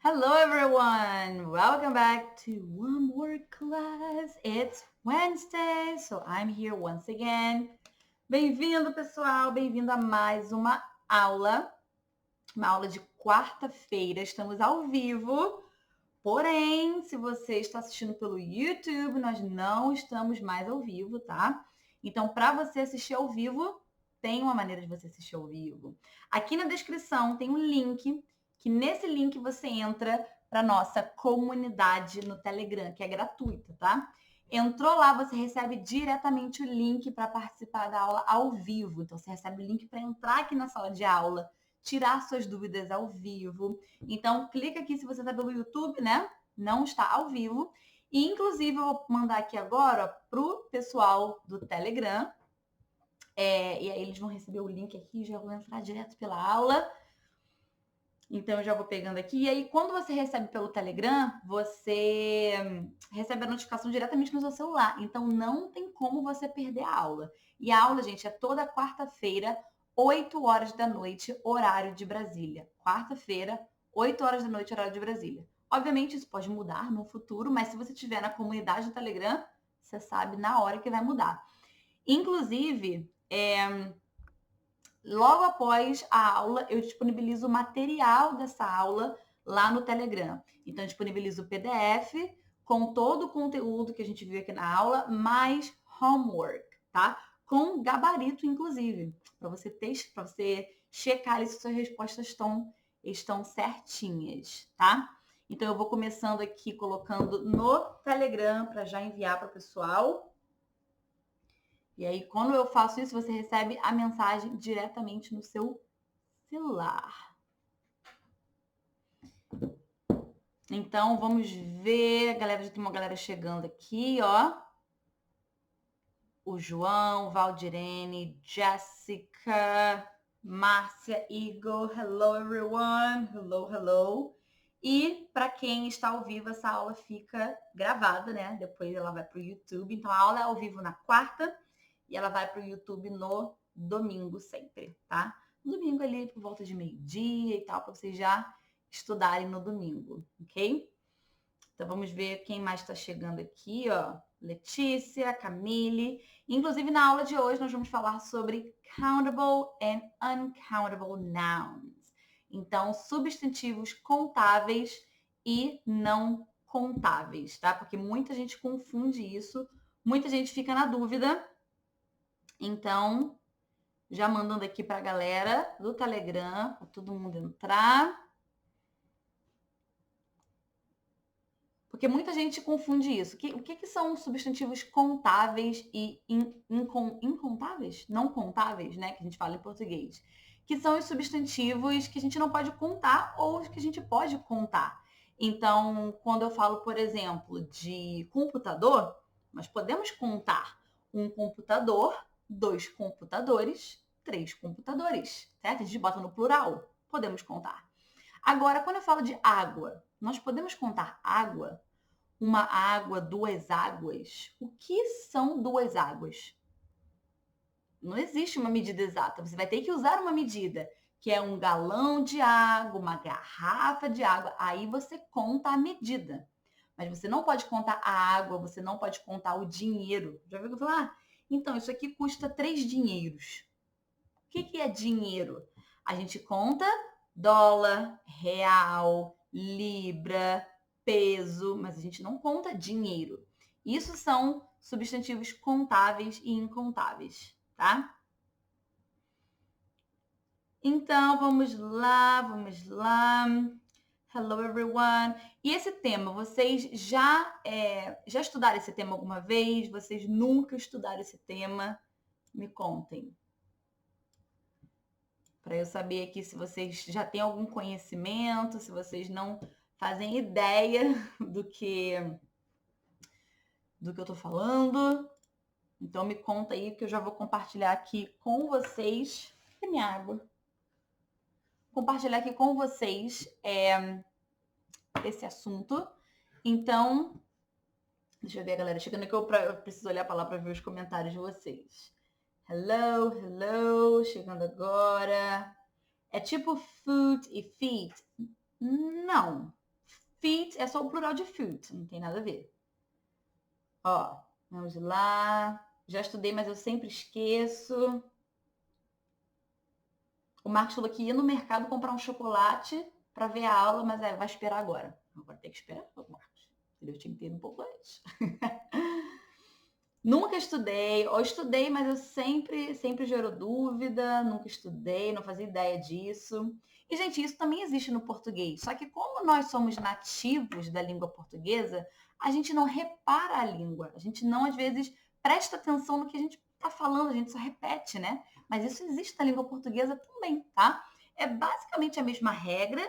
Hello everyone! Welcome back to one more class. It's Wednesday, so I'm here once again. Bem-vindo, pessoal! Bem-vindo a mais uma aula de quarta-feira. Estamos ao vivo. Porém, se você está assistindo pelo YouTube, nós não estamos mais ao vivo, tá? Então, para você assistir ao vivo, tem uma maneira de você assistir ao vivo. Aqui na descrição tem um link, que nesse link você entra para nossa comunidade no Telegram, que é gratuita, tá? Entrou lá, você recebe diretamente o link para participar da aula ao vivo. Então, você recebe o link para entrar aqui na sala de aula, tirar suas dúvidas ao vivo. Então, clica aqui se você está pelo YouTube, né? Não está ao vivo. E, inclusive, eu vou mandar aqui agora para o pessoal do Telegram. E aí eles vão receber o link aqui e já vão entrar direto pela aula. Então, eu já vou pegando aqui. E aí, quando você recebe pelo Telegram, você recebe a notificação diretamente no seu celular. Então, não tem como você perder a aula. E a aula, gente, é toda quarta-feira, 8 horas da noite, horário de Brasília. Quarta-feira, 8 horas da noite, horário de Brasília. Obviamente, isso pode mudar no futuro, mas se você estiver na comunidade do Telegram, você sabe na hora que vai mudar. Inclusive, logo após a aula, eu disponibilizo o material dessa aula lá no Telegram. Então, eu disponibilizo o PDF com todo o conteúdo que a gente viu aqui na aula, mais homework, tá? Com gabarito, inclusive, para você checar ali se suas respostas estão certinhas, tá? Então, eu vou começando aqui colocando no Telegram para já enviar para o pessoal. E aí, quando eu faço isso, você recebe a mensagem diretamente no seu celular. Então, vamos ver. Já tem uma galera chegando aqui, ó. O João, Valdirene, Jessica, Márcia, Igor. Hello, everyone. Hello, hello. E para quem está ao vivo, essa aula fica gravada, né? Depois ela vai para o YouTube. Então, a aula é ao vivo na quarta e ela vai para o YouTube no domingo sempre, tá? No domingo ali por volta de meio-dia e tal, para vocês já estudarem no domingo, ok? Então vamos ver quem mais está chegando aqui, ó. Letícia, Camille. Inclusive na aula de hoje nós vamos falar sobre countable and uncountable nouns. Então, substantivos contáveis e não contáveis, tá? Porque muita gente confunde isso, muita gente fica na dúvida. Então, já mandando aqui para a galera do Telegram, para todo mundo entrar. Porque muita gente confunde isso. O que são substantivos contáveis e incontáveis? Não contáveis, né? Que a gente fala em português. Que são os substantivos que a gente não pode contar ou os que a gente pode contar. Então, quando eu falo, por exemplo, de computador, nós podemos contar um computador, 2 computadores, 3 computadores, certo? A gente bota no plural, podemos contar. Agora, quando eu falo de água, nós podemos contar água? Uma água, 2 águas? O que são 2 águas? Não existe uma medida exata. Você vai ter que usar uma medida, que é um galão de água, uma garrafa de água. Aí você conta a medida. Mas você não pode contar a água, você não pode contar o dinheiro. Já viu que eu falar? Então, isso aqui custa 3 dinheiros. O que é dinheiro? A gente conta dólar, real, libra, peso, mas a gente não conta dinheiro. Isso são substantivos contáveis e incontáveis, tá? Então, vamos lá. Hello, everyone. E esse tema, vocês já estudaram esse tema alguma vez? Vocês nunca estudaram esse tema? Me contem. Para eu saber aqui se vocês já têm algum conhecimento, se vocês não fazem ideia do que eu tô falando. Então me conta aí que eu já vou compartilhar aqui com vocês. Cadê minha água? Compartilhar aqui com vocês esse assunto. Então, deixa eu ver a galera chegando aqui. Eu preciso olhar para lá para ver os comentários de vocês. Hello, hello, chegando agora. É tipo foot e feet? Não. Feet é só o plural de foot, não tem nada a ver. Ó, vamos lá. Já estudei, mas eu sempre esqueço. O Marcos falou que ia no mercado comprar um chocolate para ver a aula, mas vai esperar agora. Agora tem que esperar, Marcos. Eu tinha que ter um pouco antes. Nunca estudei, ou estudei, mas eu sempre gero dúvida, nunca estudei, não fazia ideia disso. E, gente, isso também existe no português. Só que como nós somos nativos da língua portuguesa, a gente não repara a língua. A gente não, às vezes, presta atenção no que a gente está falando, a gente só repete, né? Mas isso existe na língua portuguesa também, tá? É basicamente a mesma regra,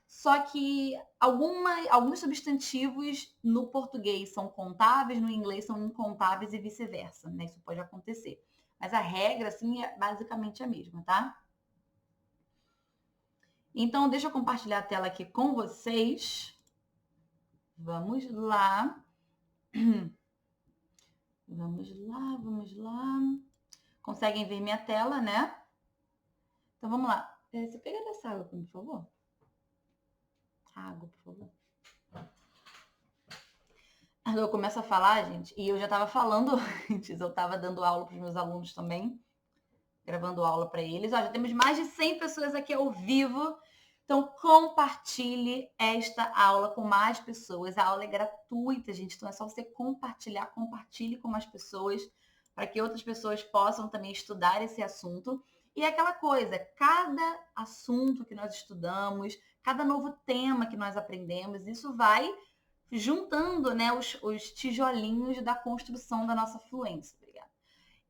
só que alguns substantivos no português são contáveis, no inglês são incontáveis e vice-versa, né? Isso pode acontecer. Mas a regra, assim, é basicamente a mesma, tá? Então, deixa eu compartilhar a tela aqui com vocês. Vamos lá. Vamos lá. Conseguem ver minha tela, né? Então, vamos lá. Você pega dessa água, por favor? Água, por favor. Eu começo a falar, gente, e eu já estava falando antes, eu estava dando aula para os meus alunos também, gravando aula para eles. Ó, já temos mais de 100 pessoas aqui ao vivo, então compartilhe esta aula com mais pessoas. A aula é gratuita, gente, então é só você compartilhar, compartilhe com mais pessoas, para que outras pessoas possam também estudar esse assunto. E é aquela coisa, cada assunto que nós estudamos, cada novo tema que nós aprendemos, isso vai juntando, né, os tijolinhos da construção da nossa fluência. Obrigada.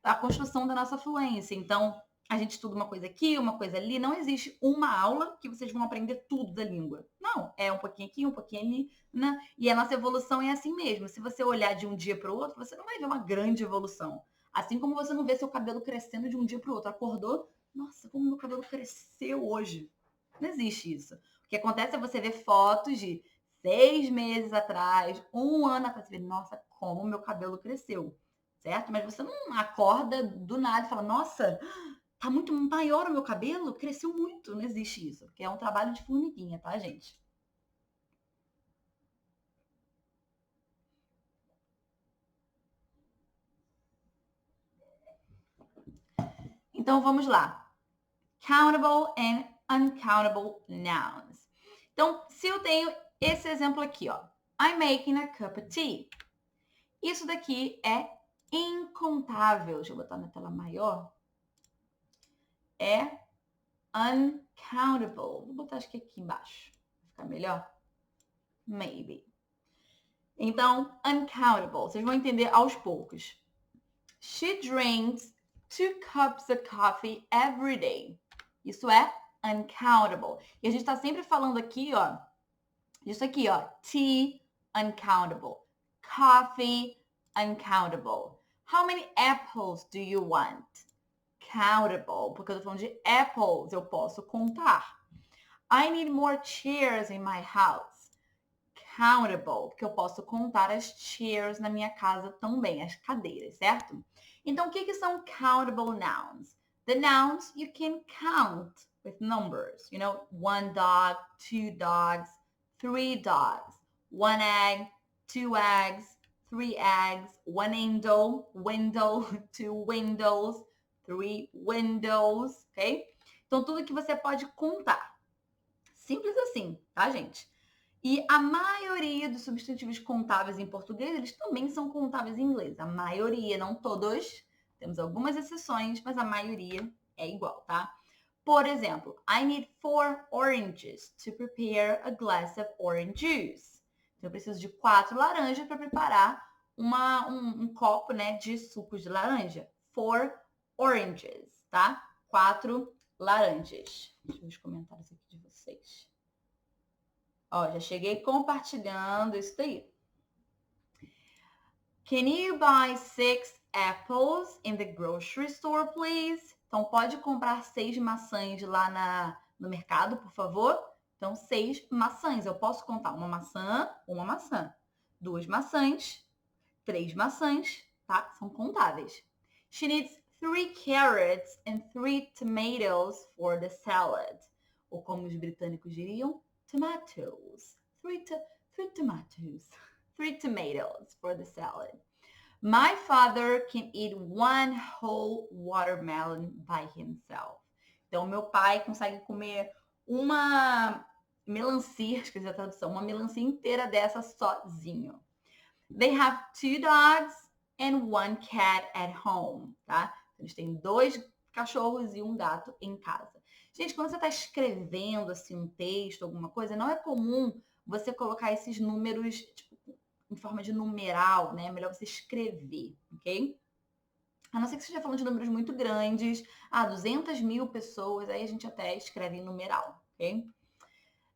A construção da nossa fluência. Então, a gente estuda uma coisa aqui, uma coisa ali. Não existe uma aula que vocês vão aprender tudo da língua. Não, é um pouquinho aqui, um pouquinho ali, né? E a nossa evolução é assim mesmo. Se você olhar de um dia para o outro, você não vai ver uma grande evolução. Assim como você não vê seu cabelo crescendo de um dia para o outro. Acordou, nossa, como meu cabelo cresceu hoje. Não existe isso. O que acontece é você ver fotos de 6 meses atrás, 1 ano atrás, você vê, nossa, como meu cabelo cresceu, certo? Mas você não acorda do nada e fala, nossa, tá muito maior o meu cabelo, cresceu muito. Não existe isso, porque é um trabalho de formiguinha, tá, gente? Então, vamos lá. Countable and uncountable nouns. Então, se eu tenho esse exemplo aqui, ó. I'm making a cup of tea. Isso daqui é incontável. Deixa eu botar na tela maior. É uncountable. Vou botar acho que aqui embaixo. Vai ficar melhor? Maybe. Então, uncountable. Vocês vão entender aos poucos. She drinks 2 cups of coffee every day. Isso é uncountable. E a gente está sempre falando aqui, ó. Isso aqui, ó. Tea, uncountable. Coffee, uncountable. How many apples do you want? Countable, porque eu tô falando de apples, eu posso contar. I need more chairs in my house. Countable, porque eu posso contar as chairs na minha casa também, as cadeiras, certo? Então, o que são countable nouns? The nouns you can count with numbers. You know, 1 dog, 2 dogs, 3 dogs, 1 egg, 2 eggs, 3 eggs, 1 window, 2 windows, 3 windows, ok? Então, tudo que você pode contar. Simples assim, tá, gente? E a maioria dos substantivos contáveis em português, eles também são contáveis em inglês. A maioria, não todos. Temos algumas exceções, mas a maioria é igual, tá? Por exemplo, I need 4 oranges to prepare a glass of orange juice. Então, eu preciso de 4 laranjas para preparar um copo, né, de suco de laranja. 4 oranges, tá? 4 laranjas. Deixa eu ver os comentários aqui de vocês. Ó, já cheguei compartilhando isso daí. Can you buy 6 apples in the grocery store, please? Então, pode comprar 6 maçãs lá no mercado, por favor? Então, 6 maçãs. Eu posso contar uma maçã. 2 maçãs, 3 maçãs, tá? São contáveis. She needs 3 carrots and 3 tomatoes for the salad. Ou como os britânicos diriam, tomatoes. 3 tomatoes. 3 tomatoes for the salad. My father can eat 1 whole watermelon by himself. Então, meu pai consegue comer uma melancia, esqueci a tradução, uma melancia inteira dessa sozinho. They have 2 dogs and 1 cat at home, tá? Eles têm 2 cachorros e 1 gato em casa. Gente, quando você está escrevendo assim um texto, alguma coisa, não é comum você colocar esses números tipo, em forma de numeral, né? É melhor você escrever, ok? A não ser que você esteja falando de números muito grandes, 200 mil pessoas, aí a gente até escreve em numeral, ok?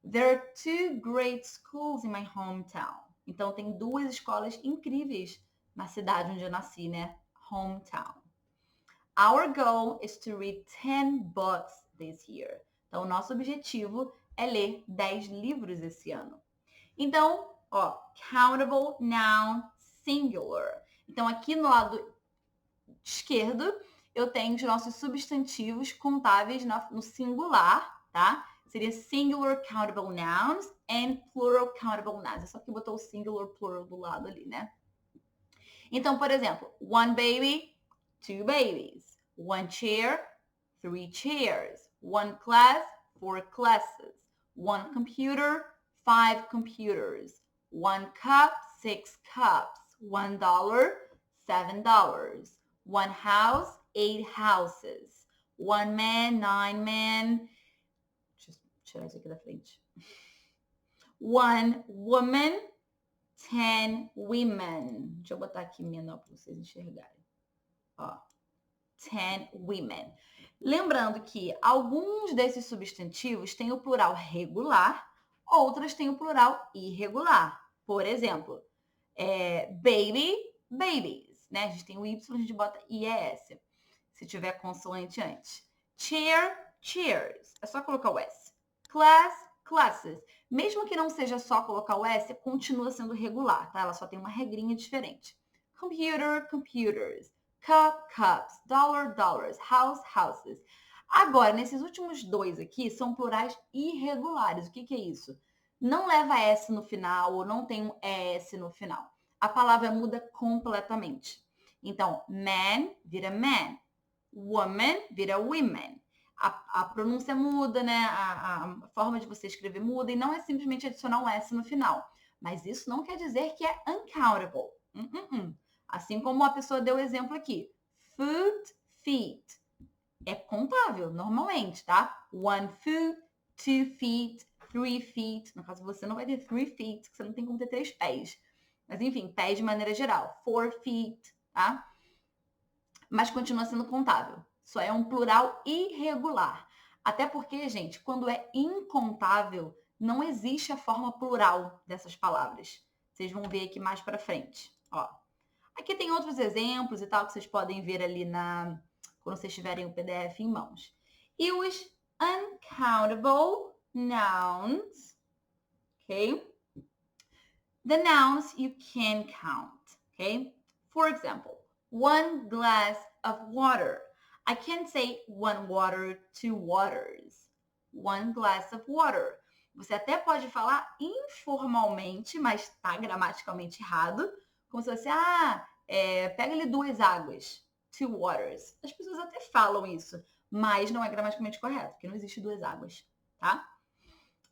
There are 2 great schools in my hometown. Então, tem 2 escolas incríveis na cidade onde eu nasci, né? Hometown. Our goal is to read 10 books this year. Então, o nosso objetivo é ler 10 livros esse ano. Então, countable noun singular. Então, aqui no lado esquerdo, eu tenho os nossos substantivos contáveis no singular, tá? Seria singular countable nouns and plural countable nouns. É só que botou o singular plural do lado ali, né? Então, por exemplo, 1 baby, 2 babies. 1 chair, 3 chairs. 1 class, 4 classes. 1 computer, 5 computers. 1 cup, 6 cups. $1, $7. 1 house, 8 houses. 1 man, 9 men. Deixa eu tirar isso aqui da frente. 1 woman, 10 women. Deixa eu botar aqui menor para vocês enxergarem. 10 women. Lembrando que alguns desses substantivos têm o plural regular, outras têm o plural irregular. Por exemplo, baby, babies, né? A gente tem o Y, a gente bota IES, se tiver consoante antes. Chair, chairs. É só colocar o S. Class, classes. Mesmo que não seja só colocar o S, continua sendo regular, tá? Ela só tem uma regrinha diferente. Computer, computers. Cup, cups. Dollar, dollars. House, houses. Agora, nesses últimos 2 aqui, são plurais irregulares. O que é isso? Não leva S no final ou não tem um ES no final. A palavra muda completamente. Então, man vira man. Woman vira women. A pronúncia muda, né? A forma de você escrever muda e não é simplesmente adicionar um S no final. Mas isso não quer dizer que é uncountable. Assim como a pessoa deu o exemplo aqui. Foot, feet. É contável, normalmente, tá? 1 foot, 2 feet, 3 feet. No caso, você não vai ter 3 feet, porque você não tem como ter 3 pés. Mas, enfim, pés de maneira geral. 4 feet, tá? Mas continua sendo contável. Só é um plural irregular. Até porque, gente, quando é incontável, não existe a forma plural dessas palavras. Vocês vão ver aqui mais para frente. Aqui tem outros exemplos e tal que vocês podem ver ali quando vocês tiverem o PDF em mãos. E os uncountable nouns, ok? The nouns you can count, ok? For example, 1 glass of water. I can't say 1 water, 2 waters. 1 glass of water. Você até pode falar informalmente, mas está gramaticalmente errado. Como se fosse, pega ali 2 águas. 2 waters. As pessoas até falam isso, mas não é gramaticalmente correto, porque não existe 2 águas, tá?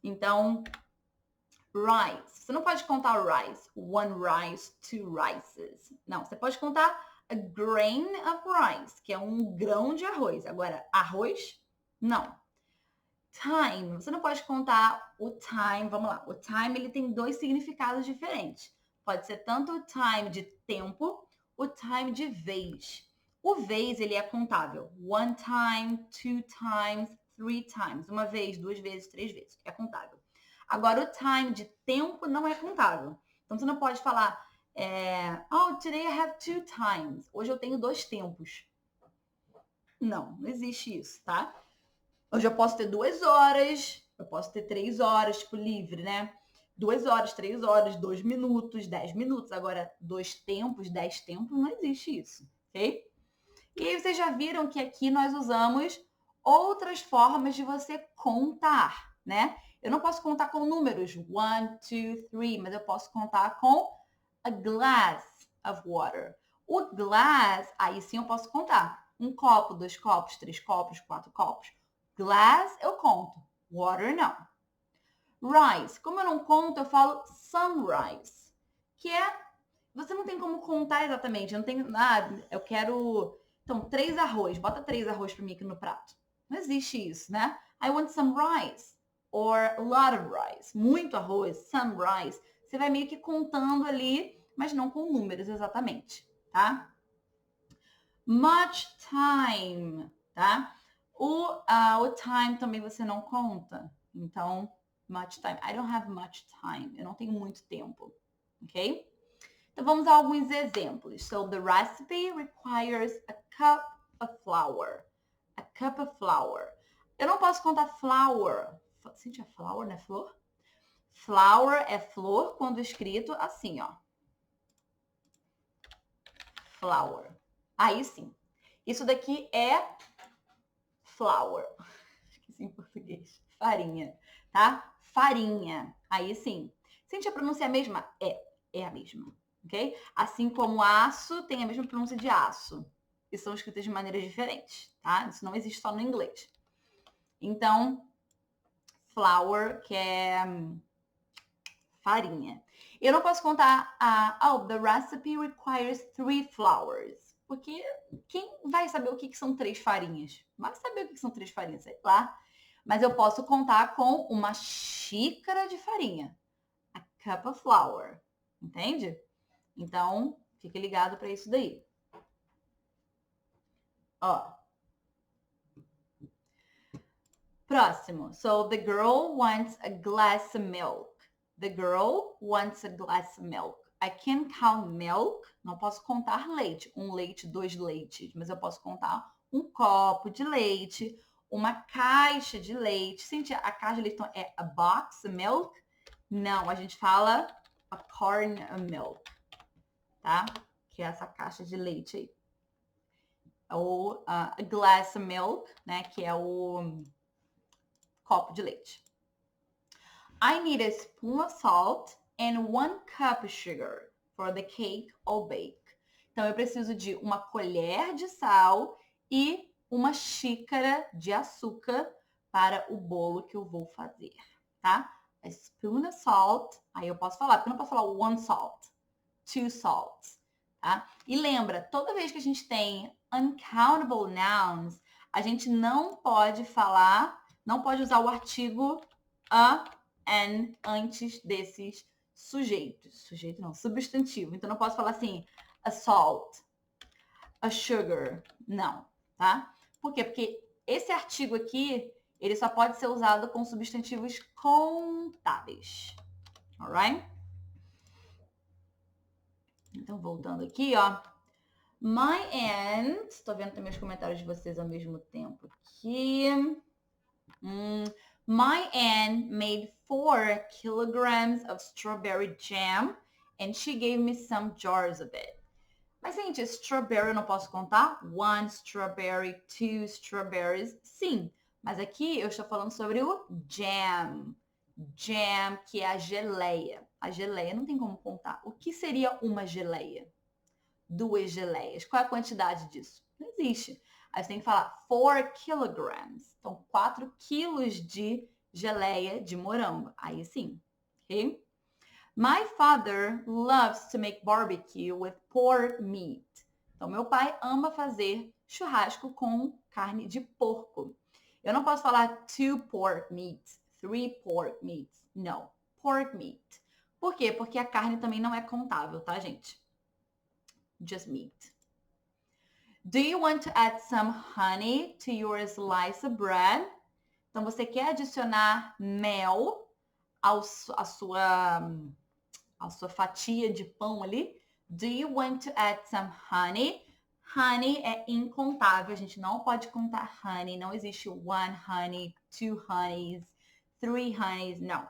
Então, rice. Você não pode contar rice. 1 rice, 2 rices. Não, você pode contar a grain of rice, que é um grão de arroz. Agora, arroz, não. Time. Você não pode contar o time. Vamos lá. O time, ele tem 2 significados diferentes. Pode ser tanto o time de tempo, o time de vez. O vez, ele é contável. 1 time, 2 times, 3 times. 1 vez, 2 vezes, 3 vezes. É contável. Agora, o time de tempo não é contável. Então, você não pode falar, today I have 2 times. Hoje eu tenho 2 tempos. Não existe isso, tá? Hoje eu posso ter 2 horas, eu posso ter 3 horas, tipo, livre, né? 2 horas, 3 horas, 2 minutos, 10 minutos. Agora, 2 tempos, 10 tempos, não existe isso, ok? E aí vocês já viram que aqui nós usamos outras formas de você contar, né? Eu não posso contar com números, 1, 2, 3, mas eu posso contar com a glass of water. O glass, aí sim eu posso contar. 1 copo, 2 copos, 3 copos, 4 copos. Glass eu conto, water não. Rise, como eu não conto, eu falo sunrise, que é, você não tem como contar exatamente, eu não tenho, eu quero, então, 3 arroz, bota 3 arroz para mim aqui no prato. Não existe isso, né? I want some rice, or a lot of rice, muito arroz, some rice. Você vai meio que contando ali, mas não com números exatamente, tá? Much time, tá? O time também você não conta, então much time. I don't have much time. Eu não tenho muito tempo. Ok? Então vamos a alguns exemplos. So the recipe requires a cup of flour. A cup of flour. Eu não posso contar flour. Sente a flour, né? Flor? Flour é flor quando escrito assim, ó. Flour. Aí sim. Isso daqui é flour. Esqueci em português. Farinha, tá? Farinha. Aí sim. Sente a pronúncia a mesma? É a mesma, ok? Assim como aço tem a mesma pronúncia de aço. E são escritas de maneiras diferentes, tá? Isso não existe só no inglês. Então, flour, que é farinha. Eu não posso contar the recipe requires 3 flours. Porque quem vai saber o que são 3 farinhas? Vai saber o que são 3 farinhas, sei lá. Mas eu posso contar com uma xícara de farinha. A cup of flour. Entende? Então, fique ligado para isso daí. Ó. Próximo. So, the girl wants a glass of milk. The girl wants a glass of milk. I can count milk. Não posso contar leite. 1 leite, 2 leites. Mas eu posso contar um copo de leite, uma caixa de leite. Sente a caixa de leite então, é a box of milk? Não, a gente fala a carton of milk, tá? Que é essa caixa de leite aí. Ou a glass of milk, né? Que é o copo de leite. I need a spoon of salt and 1 cup of sugar for the cake or bake. Então, eu preciso de uma colher de sal e uma xícara de açúcar para o bolo que eu vou fazer, tá? A spoon of salt, aí eu posso falar, porque eu não posso falar 1 salt, 2 salts, tá? E lembra, toda vez que a gente tem uncountable nouns, a gente não pode falar, não pode usar o artigo a, an antes desses sujeitos. Sujeito não, substantivo. Então, não posso falar assim, a salt, a sugar. Não, tá? Por quê? Porque esse artigo aqui, ele só pode ser usado com substantivos contáveis. Alright? Então, voltando aqui, ó. My aunt... Estou vendo também os comentários de vocês ao mesmo tempo aqui. My aunt made 4 kilograms of strawberry jam and she gave me some jars of it. Mas, gente, strawberry eu não posso contar? 1 strawberry, 2 strawberries. Sim, mas aqui eu estou falando sobre o jam. Jam, que é a geleia. A geleia não tem como contar. O que seria uma geleia? 2 geleias. Qual é a quantidade disso? Não existe. Aí você tem que falar 4 kilograms. Então, 4 quilos de geleia de morango. Aí sim, ok? My father loves to make barbecue with pork meat. Então, meu pai ama fazer churrasco com carne de porco. Eu não posso falar 2 pork meats, 3 pork meats. Não, pork meat. Por quê? Porque a carne também não é contável, tá, gente? Just meat. Do you want to add some honey to your slice of bread? Então, você quer adicionar mel à sua fatia de pão ali? Do you want to add some honey? Honey é incontável, a gente não pode contar honey, não existe 1 honey, 2 honeys, 3 honeys, não.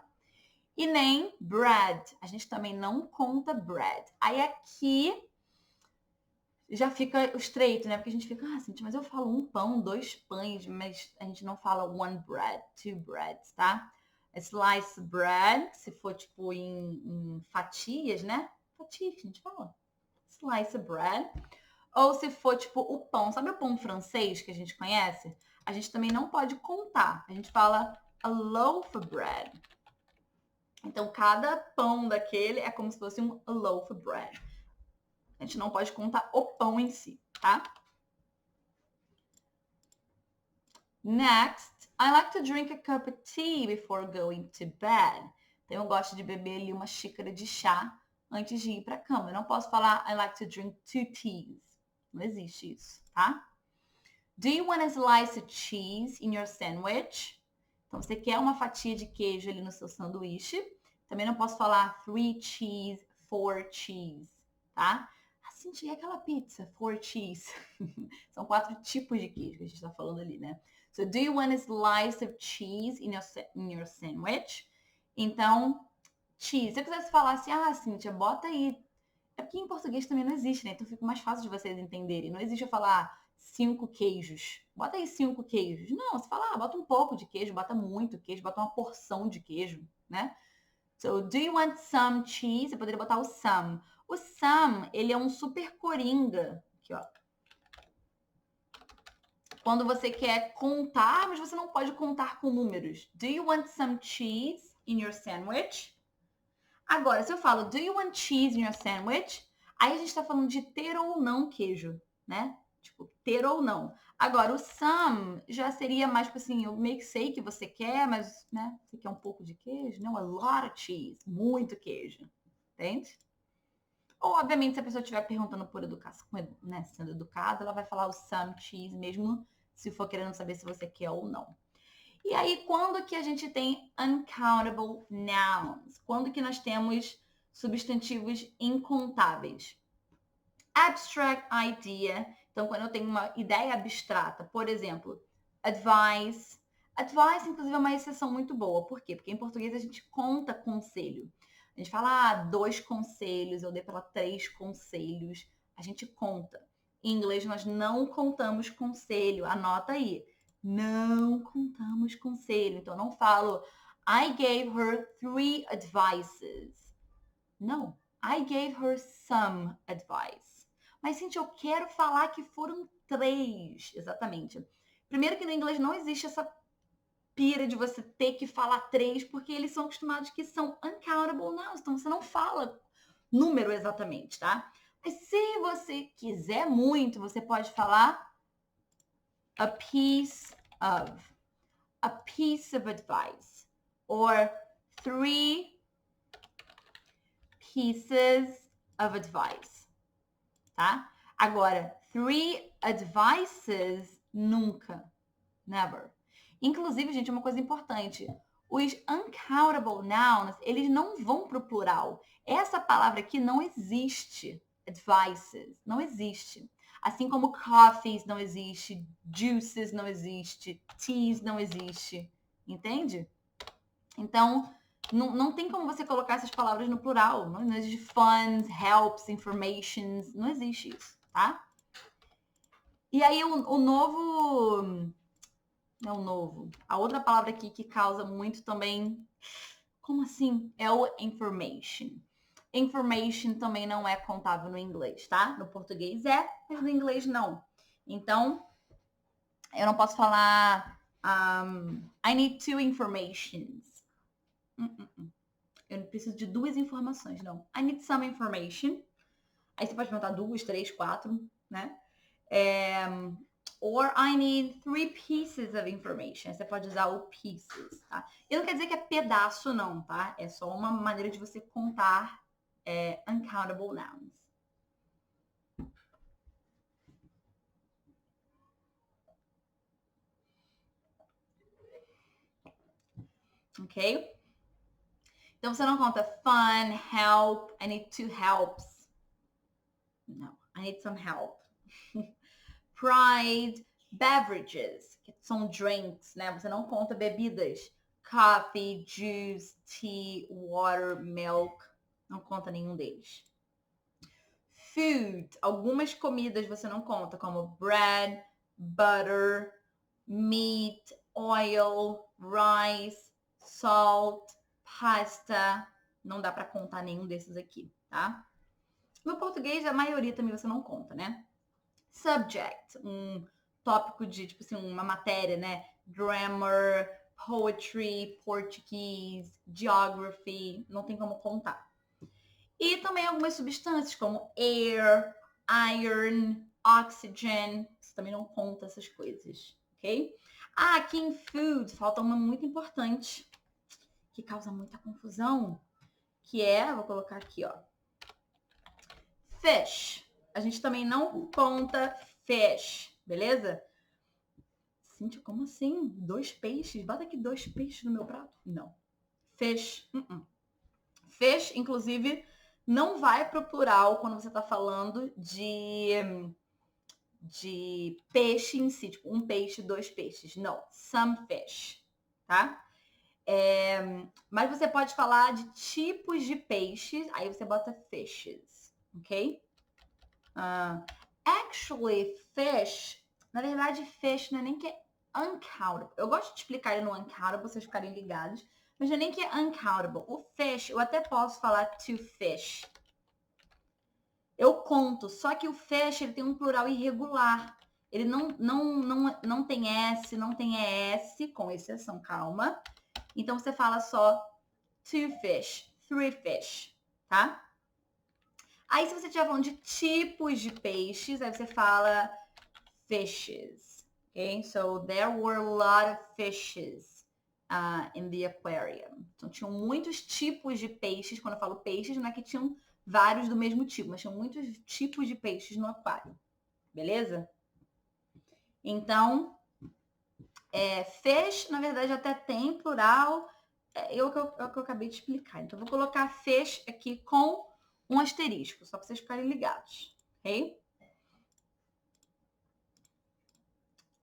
E nem bread, a gente também não conta bread. Aí aqui já fica o estreito, né? Porque a gente fica, gente, mas eu falo 1 pão, 2 pães, mas a gente não fala 1 bread, 2 breads, tá? slice bread, se for tipo em fatias, né? Fatias que a gente fala. Slice bread. Ou se for tipo o pão, sabe o pão francês que a gente conhece? A gente também não pode contar. A gente fala a loaf of bread. Então, cada pão daquele é como se fosse um loaf of bread. A gente não pode contar o pão em si, tá? Next, I like to drink a cup of tea before going to bed. Então, eu gosto de beber ali uma xícara de chá antes de ir para a cama. Eu não posso falar I like to drink 2 teas. Não existe isso, tá? Do you want a slice of cheese in your sandwich? Então, você quer uma fatia de queijo ali no seu sanduíche. Também não posso falar 3 cheese, 4 cheese, tá? Assim, tinha aquela pizza, 4 cheese. São 4 tipos de queijo que a gente tá falando ali, né? So, do you want a slice of cheese in your sandwich? Então, cheese. Se eu quisesse falar assim, Cíntia, bota aí. É porque em português também não existe, né? Então fica mais fácil de vocês entenderem. Não existe eu falar 5 queijos. Bota aí 5 queijos. Não, você fala, bota um pouco de queijo, bota muito queijo, bota uma porção de queijo, né? So, do you want some cheese? Eu poderia botar o some. O some, ele é um super coringa. Aqui, ó. Quando você quer contar, mas você não pode contar com números. Do you want some cheese in your sandwich? Agora, se eu falo, do you want cheese in your sandwich? Aí a gente tá falando de ter ou não queijo, né? Tipo, ter ou não. Agora, o some já seria mais, tipo assim, eu meio que sei que você quer, mas, né? Você quer um pouco de queijo? Não, a lot of cheese. Muito queijo. Entende? Ou, obviamente, se a pessoa estiver perguntando por educação, né, sendo educada, ela vai falar o some cheese, mesmo se for querendo saber se você quer ou não. E aí, quando que a gente tem uncountable nouns? Quando que nós temos substantivos incontáveis? Abstract idea. Então, quando eu tenho uma ideia abstrata, por exemplo, advice. Advice, inclusive, é uma exceção muito boa. Por quê? Porque em português a gente conta conselho. A gente fala 2 conselhos, eu dei para ela 3 conselhos. A gente conta. Em inglês, nós não contamos conselho. Anota aí. Não contamos conselho. Então, eu não falo I gave her 3 advices. Não. I gave her some advice. Mas, Cintia, eu quero falar que foram 3. Exatamente. Primeiro que no inglês não existe essa pira de você ter que falar 3, porque eles são acostumados que são uncountable nouns. Então, você não fala número exatamente, tá? Mas se você quiser muito, você pode falar a piece of. A piece of advice. Or 3 pieces of advice. Tá? Agora, 3 advices, nunca. Never. Inclusive, gente, uma coisa importante. Os uncountable nouns, eles não vão para o plural. Essa palavra aqui não existe. Advices. Não existe. Assim como coffees não existe, juices não existe, teas não existe. Entende? Então, não tem como você colocar essas palavras no plural. Não existe funds, helps, informations. Não existe isso, tá? E aí, o novo... Não o novo. A outra palavra aqui que causa muito também... Como assim? É o information. Information também não é contável no inglês, tá? No português é, mas no inglês não. Então, eu não posso falar I need 2 informations. Eu preciso de 2 informações, não. I need some information. Aí você pode perguntar 2, 3, 4, né? Or I need 3 pieces of information. Você pode usar o pieces, tá? E não quer dizer que é pedaço, não, tá? É só uma maneira de você contar uncountable nouns. Ok? Então, você não conta fun, help, I need 2 helps. Não, I need some help. Pride, beverages, que são drinks, né? Você não conta bebidas. Coffee, juice, tea, water, milk. Não conta nenhum deles. Food, algumas comidas você não conta, como bread, butter, meat, oil, rice, salt, pasta. Não dá para contar nenhum desses aqui, tá? No português, a maioria também você não conta, né? Subject, um tópico de, tipo assim, uma matéria, né? Grammar, poetry, Portuguese, geography, não tem como contar. E também algumas substâncias como air, iron, oxygen, você também não conta essas coisas, ok? Ah, aqui em food falta uma muito importante que causa muita confusão, que é, vou colocar aqui, ó, fish. A gente também não conta fish, beleza? Cíntia, como assim? 2 peixes? Bota aqui 2 peixes no meu prato. Não. Fish. Fish, inclusive, não vai pro plural quando você tá falando de peixe em si. Tipo, 1 peixe, 2 peixes. Não. Some fish. Tá? Mas você pode falar de tipos de peixes. Aí você bota fishes. Ok? Actually, fish... Na verdade, fish não é nem que é uncountable. Eu gosto de explicar ele no uncountable, pra vocês ficarem ligados. Mas não é nem que é uncountable. O fish, eu até posso falar to fish. Eu conto, só que o fish ele tem um plural irregular. Ele não tem S, não tem ES, com exceção, calma. Então, você fala só two fish, 3 fish, tá? Aí, se você estiver falando de tipos de peixes, aí você fala fishes, ok? So, there were a lot of fishes in the aquarium. Então, tinham muitos tipos de peixes. Quando eu falo peixes, não é que tinham vários do mesmo tipo, mas tinham muitos tipos de peixes no aquário. Beleza? Então, fish, na verdade, até tem plural. É o que eu acabei de explicar. Então, eu vou colocar fish aqui com um asterisco, só para vocês ficarem ligados, ok?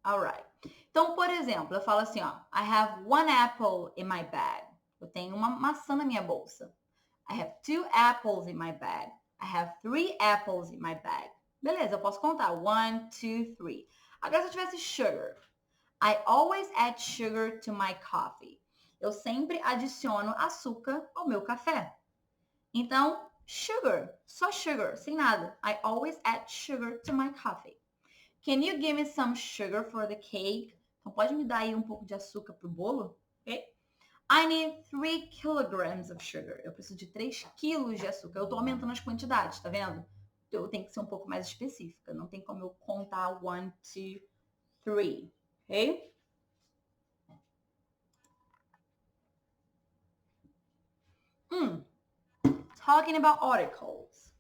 Alright. Então, por exemplo, eu falo assim, ó. I have 1 apple in my bag. Eu tenho uma maçã na minha bolsa. I have 2 apples in my bag. I have 3 apples in my bag. Beleza, eu posso contar. 1, 2, 3. Agora, se eu tivesse sugar. I always add sugar to my coffee. Eu sempre adiciono açúcar ao meu café. Então, sugar. Só sugar, sem nada. I always add sugar to my coffee. Can you give me some sugar for the cake? Então, pode me dar aí um pouco de açúcar pro bolo? Ok? I need 3 kilograms of sugar. Eu preciso de 3 quilos de açúcar. Eu tô aumentando as quantidades, tá vendo? Eu tenho que ser um pouco mais específica. Não tem como eu contar 1, 2, 3. Ok? Talking about articles.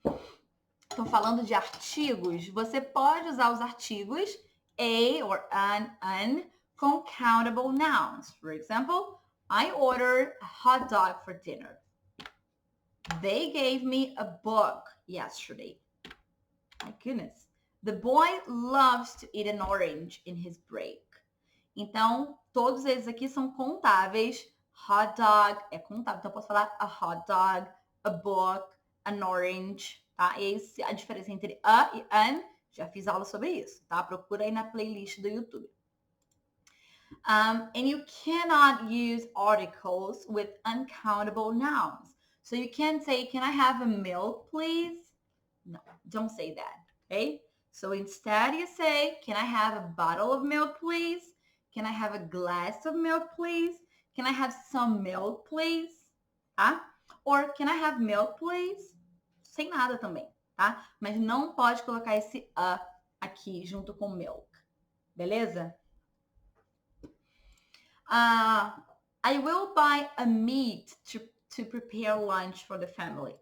Estou falando de artigos. Você pode usar os artigos a or an com countable nouns. For example, I ordered a hot dog for dinner. They gave me a book yesterday. My goodness. The boy loves to eat an orange in his break. Então, todos eles aqui são contáveis. Hot dog é contável. Então, eu posso falar a hot dog, a book, an orange, tá? E aí, a diferença entre a e an, já fiz aula sobre isso, tá? Procura aí na playlist do YouTube. And you cannot use articles with uncountable nouns. So you can't say, can I have a milk, please? No, don't say that, okay? So instead you say, can I have a bottle of milk, please? Can I have a glass of milk, please? Can I have some milk, please? Tá? Or can I have milk, please? Sem nada também, tá? Mas não pode colocar esse a aqui junto com milk. Beleza? I will buy a meat to prepare lunch for the family.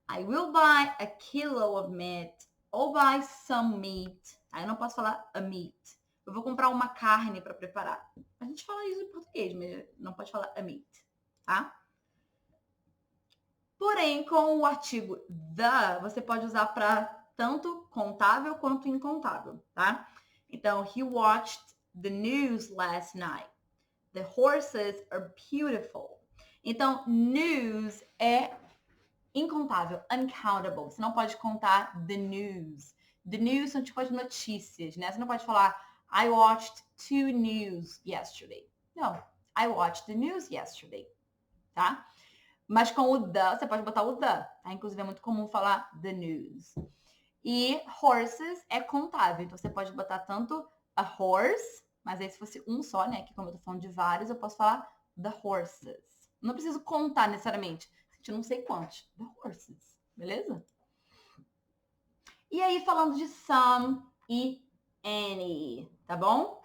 I will buy a kilo of meat ou buy some meat. Aí eu não posso falar a meat. Eu vou comprar uma carne para preparar. A gente fala isso em português, mas não pode falar a meat, tá? Porém, com o artigo the, você pode usar para tanto contável quanto incontável, tá? Então, he watched the news last night. The horses are beautiful. Então, news é incontável, uncountable. Você não pode contar the news. The news são tipo as notícias, né? Você não pode falar I watched 2 news yesterday. Não, I watched the news yesterday, tá? Mas com o the, você pode botar o the, tá? Inclusive, é muito comum falar the news. E horses é contável. Então, você pode botar tanto a horse, mas aí se fosse um só, né? Que como eu tô falando de vários, eu posso falar the horses. Não preciso contar necessariamente. Eu não sei quantos. The horses. Beleza? E aí, falando de some e any, tá bom?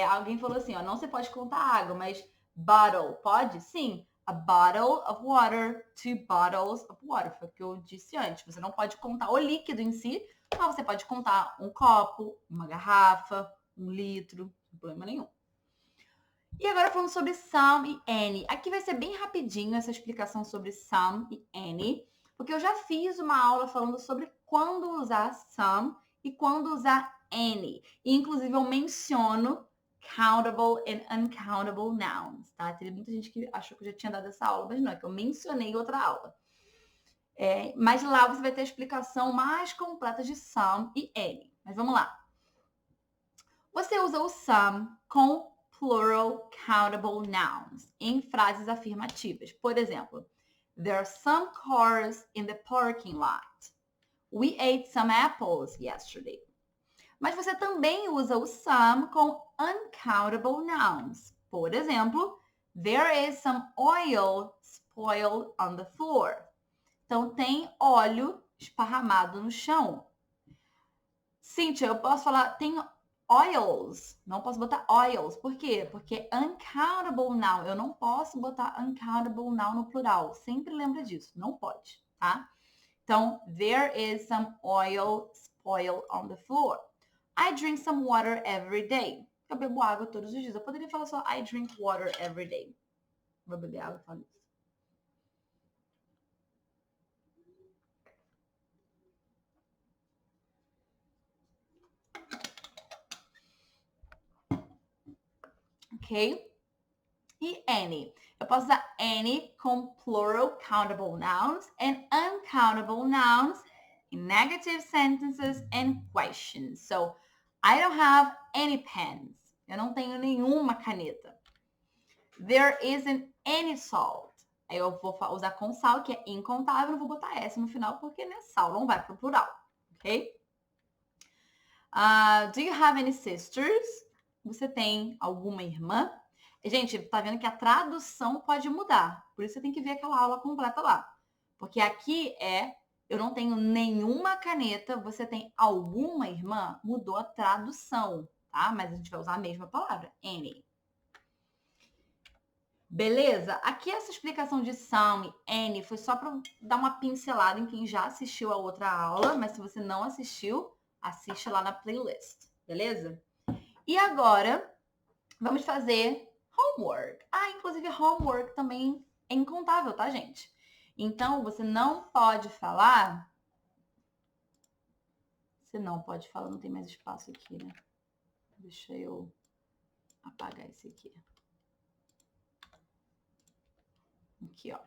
Alguém falou assim, ó, não se pode contar água, mas bottle, pode? Sim. A bottle of water, 2 bottles of water. Foi o que eu disse antes. Você não pode contar o líquido em si, mas você pode contar um copo, uma garrafa, 1 litro, não problema nenhum. E agora falando sobre some e any. Aqui vai ser bem rapidinho essa explicação sobre some e any, porque eu já fiz uma aula falando sobre quando usar some e quando usar any. E, inclusive, eu menciono countable and uncountable nouns, tá? Teve muita gente que achou que eu já tinha dado essa aula, mas não, é que eu mencionei em outra aula. Mas lá você vai ter a explicação mais completa de some e any. Mas vamos lá. Você usa o some com plural countable nouns em frases afirmativas. Por exemplo, there are some cars in the parking lot. We ate some apples yesterday. Mas você também usa o some com uncountable nouns. Por exemplo, there is some oil spoiled on the floor. Então, tem óleo esparramado no chão. Cíntia, eu posso falar, tem oils. Não posso botar oils. Por quê? Porque uncountable noun. Eu não posso botar uncountable noun no plural. Sempre lembra disso. Não pode, tá? Então, there is some oil spoiled on the floor. I drink some water every day. Eu bebo água todos os dias. Eu poderia falar só I drink water every day. Vou beber água, falo isso. Ok? E any. Eu posso usar any com plural countable nouns and uncountable nouns in negative sentences and questions. So, I don't have any pens. Eu não tenho nenhuma caneta. There isn't any salt. Aí eu vou usar com sal, que é incontável, não vou botar S no final, porque né, sal não vai para o plural, ok? Do you have any sisters? Você tem alguma irmã? Gente, tá vendo que a tradução pode mudar. Por isso você tem que ver aquela aula completa lá. Porque aqui eu não tenho nenhuma caneta, você tem alguma irmã? Mudou a tradução, tá? Mas a gente vai usar a mesma palavra, any. Beleza? Aqui essa explicação de some e any foi só para dar uma pincelada em quem já assistiu a outra aula, mas se você não assistiu, assiste lá na playlist, beleza? E agora, vamos fazer homework. Inclusive homework também é incontável, tá, gente? Então, você não pode falar... Você não pode falar, não tem mais espaço aqui, né? Deixa eu apagar esse aqui. Aqui, ó.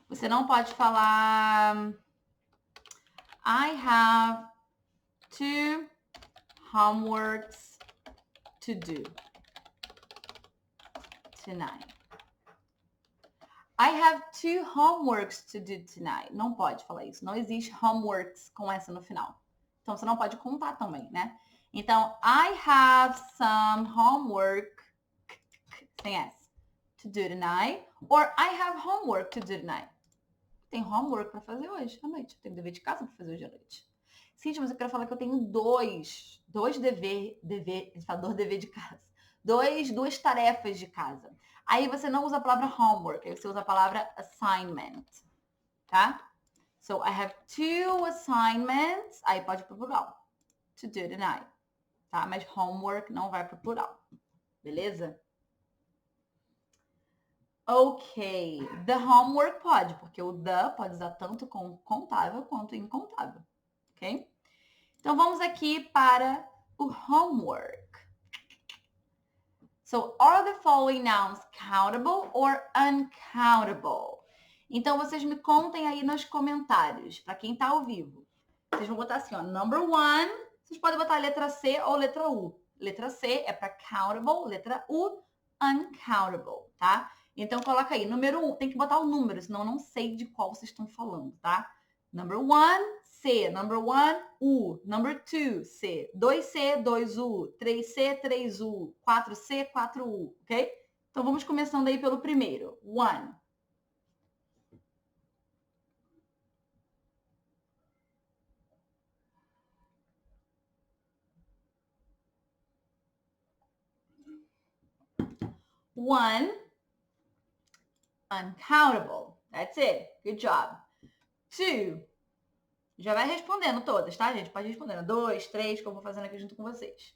Você não pode falar I have 2 homeworks to do tonight. I have 2 homeworks to do tonight. Não pode falar isso. Não existe homeworks com essa no final. Então, você não pode contar também, né? Então, I have some homework, sem S, to do tonight. Or I have homework to do tonight. Tem homework para fazer hoje à noite. Tem dever de casa para fazer hoje à noite. Cíntia, mas eu quero falar que eu tenho dois dever de casa. Duas tarefas de casa. Aí você não usa a palavra homework, aí você usa a palavra assignment, tá? So, I have 2 assignments, aí pode ir pro plural, to do tonight, tá? Mas homework não vai pro plural, beleza? Ok, the homework pode, porque o the pode usar tanto com contável quanto incontável, ok? Então, vamos aqui para o homework. So, are the following nouns countable or uncountable? Então, vocês me contem aí nos comentários, para quem tá ao vivo. Vocês vão botar assim, ó, number 1, vocês podem botar letra C ou letra U. Letra C é para countable, letra U, uncountable, tá? Então, coloca aí, número 1, tem que botar o número, senão eu não sei de qual vocês estão falando, tá? Number 1, C. Number 1, U. Number 2, C. 2C, 2U. 3C, 3U. 4C, 4U, ok? Então, vamos começando aí pelo primeiro. 1. One, uncountable. That's it. Good job. 2. Já vai respondendo todas, tá, gente? Pode ir respondendo. 2, 3, que eu vou fazendo aqui junto com vocês.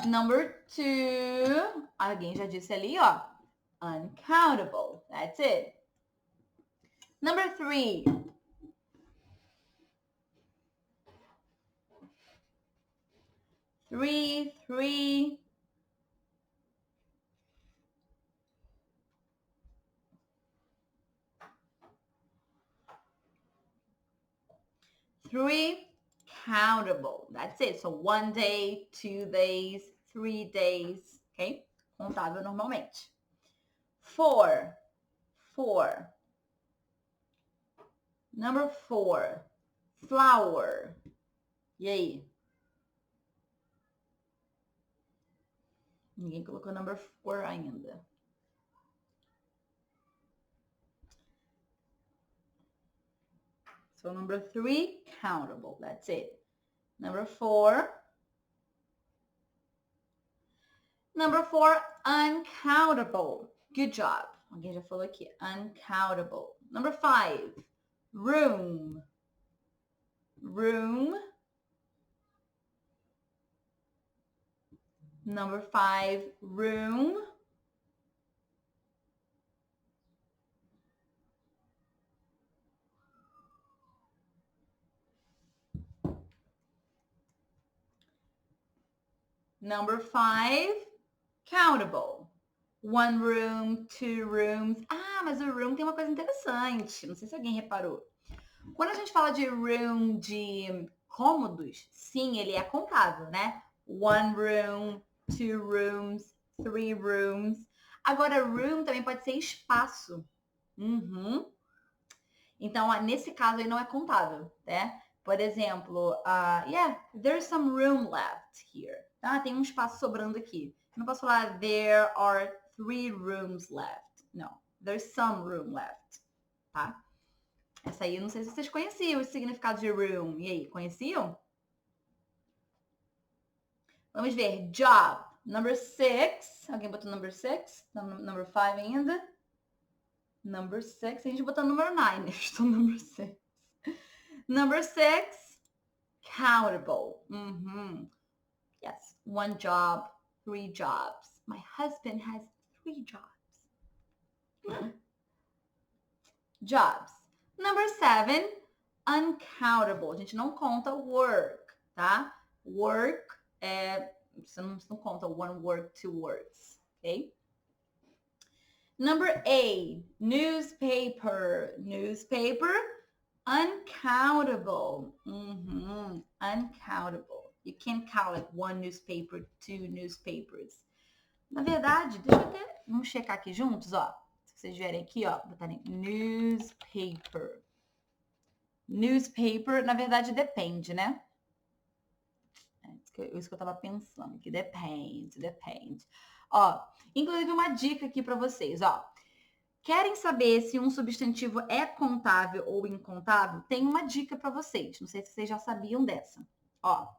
Number 2. Alguém já disse ali, ó. Uncountable. That's it. Number 3. Three. 3, countable. That's it. So 1 day, 2 days, 3 days, ok? Contável normalmente. 4. Number 4, flower. E aí? Ninguém colocou number 4 ainda. So number 3, countable. That's it. Number 4. Number 4, uncountable. Good job. Alguém já falou aqui. Uncountable. Number 5, room. Number 5, room. Number 5, countable. 1 room, 2 rooms. Ah, mas o room tem uma coisa interessante. Não sei se alguém reparou. Quando a gente fala de room de cômodos, sim, ele é contável, né? 1 room, 2 rooms, 3 rooms. Agora, room também pode ser espaço. Então, nesse caso aí não é contável, né? Por exemplo, yeah, there's some room left here. Ah, tem um espaço sobrando aqui. Eu não posso falar there are 3 rooms left. Não, there's some room left, tá? Essa aí eu não sei se vocês conheciam o significado de room. E aí, conheciam? Vamos ver, job. Number 6. Alguém botou number 6? Number 5 ainda? Number 6. A gente botou number 9. Estou number 6. Number 6, countable. Yes, 1 job, 3 jobs. My husband has 3 jobs. Jobs. Number 7, uncountable. A gente não conta work, tá? Work você não conta 1 work, 2 works, ok? Number 8, newspaper. Uncountable. Uncountable. You can't count like 1 newspaper, 2 newspapers. Na verdade, vamos checar aqui juntos, ó. Se vocês vierem aqui, ó, botarem newspaper. Newspaper, na verdade, depende, né? Isso que eu tava pensando, que depende. Ó, inclusive uma dica aqui para vocês, ó. Querem saber se um substantivo é contável ou incontável? Tem uma dica para vocês. Não sei se vocês já sabiam dessa. Ó,